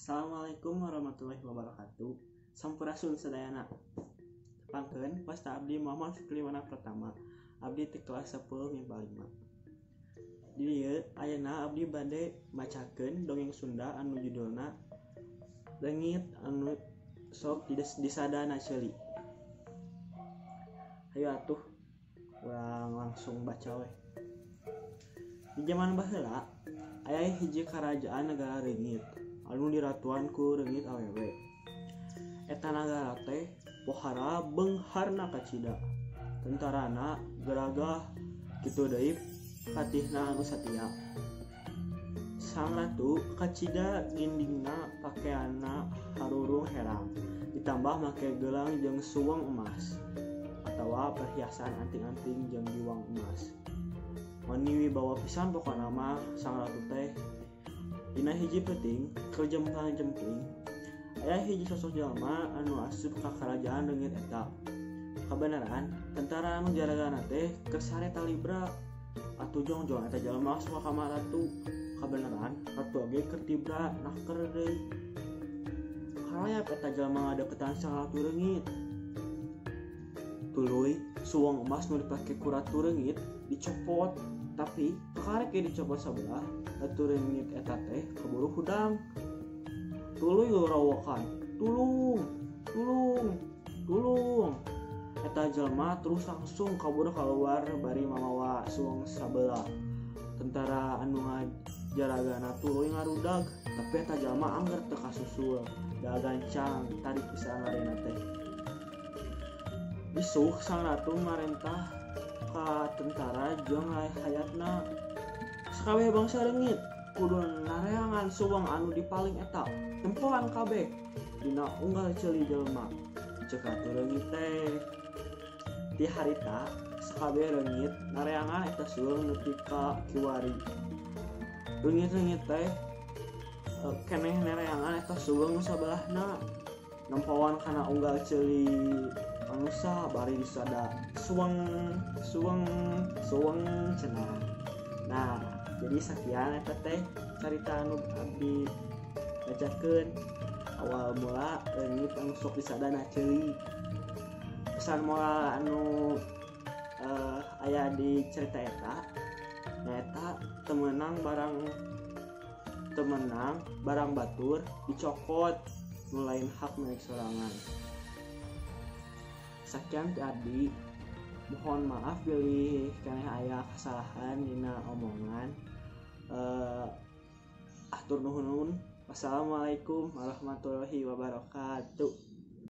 Assalamualaikum warahmatullahi wabarakatuh. Sampurasun sadayana. Pangkeun pasta abdi Muhammad Fikri Wana Pratama. Abdi ti kelas 10 MIPA 5. Di dieu ayeuna abdi bade macakeun dongeng Sunda anu judulna Leungit anu sok disadana ceuli. Hayu atuh urang langsung baca we. Di zaman baheula aya hiji karajaan negara leungit anu diratuan ku leungit awewe. Eta nagara teh pohara beungharna kacida. Tentarana geragah kitu deui patihna anu satia. Sang ratu kacida gindingna pakeanna harurung herang ditambah make gelang jeung suweng emas atawa perhiasan anting-anting jeung giwang emas. Wani wibawa pisan pokona mah sang ratu teh. Dina hiji peuting kejemplang-jempling aya hiji sosok jalma anu asup ka karajaan leungit eta. Kabeneran tentara anu jaragana teh keur sare talibra atuh jongjong eta jalma asup ka kamar ratu. Kabeneran ratu oge keur tibra naker deui. Karayap eta jalma ngadeukeutan sang ratu leungit. Tuluy suweng emas nu dipake ku ratu leungit dicopot, tapi pakarek ge dicopot sabelah ratu leungit eta teh keburu hudang. Tuluy rawokan, tulung. Eta jelma terus langsung kabur keluar bari mamawa suweng sabelah. Tentara anu ngajaragana tuluy ngarudag, tapi eta jelma angger teu kasusul. Da gancang tarik pisan larena teh. Disuh sang ratu marentah ka tentara jeung hayatna sakabeh bangsa leungit kudu nareangan suweng anu dipaling eta tempoan kabeh dina unggal ceuli jelema. Ceuk ratu leungit teh ti harita sakabeh leungit nareangan eta suweng nepi ka kiwari. Leungit-leungit teh keneh nareangan eta suweng nu sabelahna nempoan kana unggal ceuli manusia bari disada suweng cenah. Nah, jadi sekian eta teh carita anu abdi bacakeun awal mula leungit anu sok disadana ceuli. Pesan moral anu aya di cerita eta nyaeta temenang barang batur dicokot nu lain hak milik sorangan. Sekian ti abdi, mohon maaf bilih keneh aya kesalahan dina omongan. Atur nuhun. Wassalamualaikum warahmatullahi wabarakatuh.